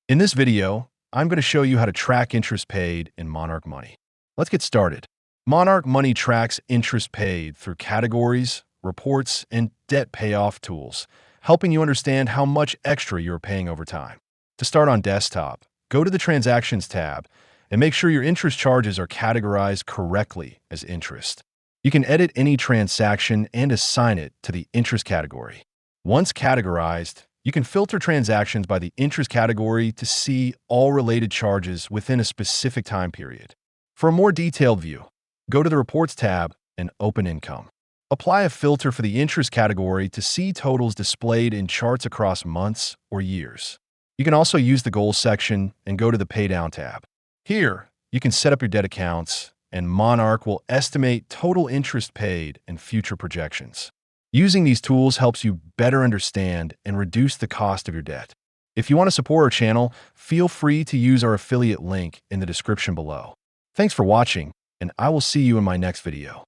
In this video, I'm going to show you how to track interest paid in Monarch Money. Let's get started. Monarch Money tracks interest paid through categories, reports, and debt payoff tools, helping you understand how much extra you're paying over time. To start on desktop, go to the Transactions tab and make sure your interest charges are categorized correctly as interest. You can edit any transaction and assign it to the interest category. Once categorized, you can filter transactions by the interest category to see all related charges within a specific time period. For a more detailed view, go to the Reports tab and open Income. Apply a filter for the interest category to see totals displayed in charts across months or years. You can also use the Goals section and go to the Paydown tab. Here, you can set up your debt accounts, and Monarch will estimate total interest paid and future projections. Using these tools helps you better understand and reduce the cost of your debt. If you want to support our channel, feel free to use our affiliate link in the description below. Thanks for watching, and I will see you in my next video.